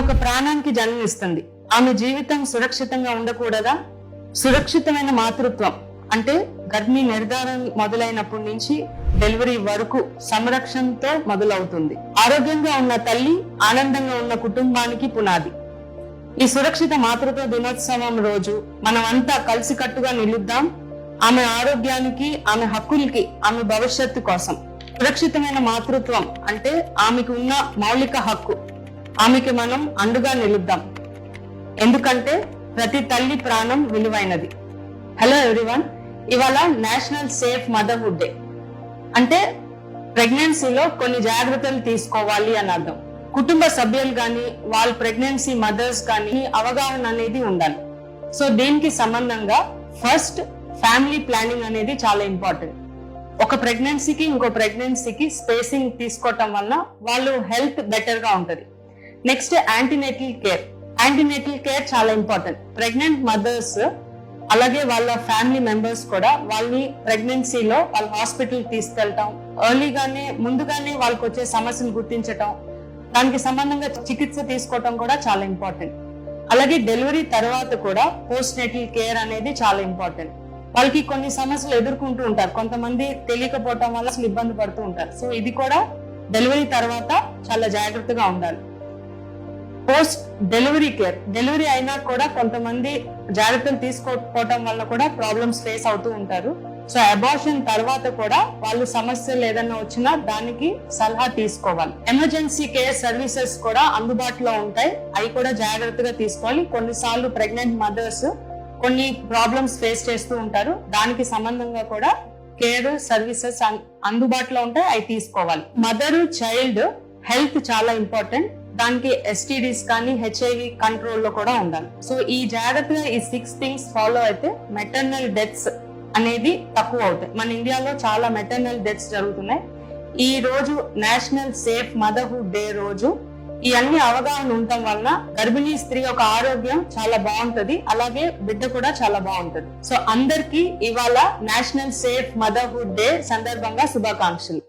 ఒక ప్రాణానికి జన్మనిస్తుంది. ఆమె జీవితం సురక్షితంగా ఉండకూడదా? సురక్షితమైన మాతృత్వం అంటే గర్భిణీ నిర్ధారణ మొదలైనప్పటి నుంచి డెలివరీ వరకు సంరక్షణతో మొదలవుతుంది. ఆరోగ్యంగా ఉన్న తల్లి ఆనందంగా ఉన్న కుటుంబానికి పునాది. ఈ సురక్షిత మాతృత్వ దినోత్సవం రోజు మనమంతా కలిసికట్టుగా నిలుద్దాం. ఆమె ఆరోగ్యానికి, ఆమె హక్కులకి, ఆమె భవిష్యత్తు కోసం. సురక్షితమైన మాతృత్వం అంటే ఆమెకు ఉన్న మౌలిక హక్కు. ఆమెకి మనం అండుగా నిలుద్దాం. ఎందుకంటే ప్రతి తల్లి ప్రాణం విలువైనది. హలో ఎవ్రీవన్, ఇవాళ నేషనల్ సేఫ్ మదర్హుడ్ డే. అంటే ప్రెగ్నెన్సీలో కొన్ని జాగ్రత్తలు తీసుకోవాలి అని అర్థం. కుటుంబ సభ్యులు గాని, వాళ్ళ ప్రెగ్నెన్సీ మదర్స్ గాని అవగాహన అనేది ఉండాలి. సో దీనికి సంబంధంగా ఫస్ట్ ఫ్యామిలీ ప్లానింగ్ అనేది చాలా ఇంపార్టెంట్. ఒక ప్రెగ్నెన్సీకి ఇంకో ప్రెగ్నెన్సీకి స్పేసింగ్ తీసుకోవటం వల్ల వాళ్ళు హెల్త్ బెటర్ గా ఉంటది. Next antenatal care. Antenatal care చాలా ఇంపార్టెంట్. ప్రెగ్నెంట్ మదర్స్ అలాగే వాళ్ళ ఫ్యామిలీ మెంబర్స్ కూడా వాళ్ళని ప్రెగ్నెన్సీలో వాళ్ళ హాస్పిటల్ తీసుకెళ్ళటం, ఎర్లీగానే ముందుగానే వాళ్ళకి వచ్చే సమస్యను గుర్తించటం, దానికి సంబంధంగా చికిత్స తీసుకోవటం కూడా చాలా ఇంపార్టెంట్. అలాగే డెలివరీ తర్వాత కూడా పోస్ట్ నేటల్ కేర్ అనేది చాలా ఇంపార్టెంట్. వాళ్ళకి కొన్ని సమస్యలు ఎదుర్కొంటూ ఉంటారు. కొంతమంది తెలియకపోవటం వల్ల అసలు ఇబ్బంది పడుతూ ఉంటారు. సో ఇది కూడా డెలివరీ తర్వాత చాలా జాగ్రత్తగా ఉండాలి. Post delivery care. డెలివరీ అయినా కూడా కొంతమంది జాగ్రత్తలు తీసుకోకపోవటం వల్ల కూడా ప్రాబ్లమ్స్ ఫేస్ అవుతూ ఉంటారు. సో అబార్షన్ తర్వాత కూడా వాళ్ళు సమస్యలు ఏదైనా వచ్చినా దానికి సలహా తీసుకోవాలి. ఎమర్జెన్సీ కేర్ సర్వీసెస్ కూడా అందుబాటులో ఉంటాయి. అవి కూడా జాగ్రత్తగా తీసుకోవాలి. కొన్నిసార్లు ప్రెగ్నెంట్ మదర్స్ కొన్ని ప్రాబ్లమ్స్ ఫేస్ చేస్తూ ఉంటారు. దానికి సంబంధంగా కూడా కేర్ సర్వీసెస్ అందుబాటులో ఉంటాయి, అవి తీసుకోవాలి. మదర్ చైల్డ్ హెల్త్ చాలా ఇంపార్టెంట్. దానికి ఎస్టీడీస్ కానీ హెచ్ఐవి కంట్రోల్ లో కూడా ఉండాలి. సో ఈ జాగ్రత్తగా ఈ 6 థింగ్స్ ఫాలో అయితే మెటర్నల్ డెత్స్ అనేది తక్కువ అవుతాయి. మన ఇండియాలో చాలా మెటర్నల్ డెత్స్ జరుగుతున్నాయి. ఈ రోజు నేషనల్ సేఫ్ మదర్హుడ్ డే రోజు ఈ అన్ని అవగాహన ఉండటం వలన గర్భిణీ స్త్రీ యొక్క ఆరోగ్యం చాలా బాగుంటది, అలాగే బిడ్డ కూడా చాలా బాగుంటది. సో అందరికి ఇవాళ నేషనల్ సేఫ్ మదర్హుడ్ డే సందర్భంగా శుభాకాంక్షలు.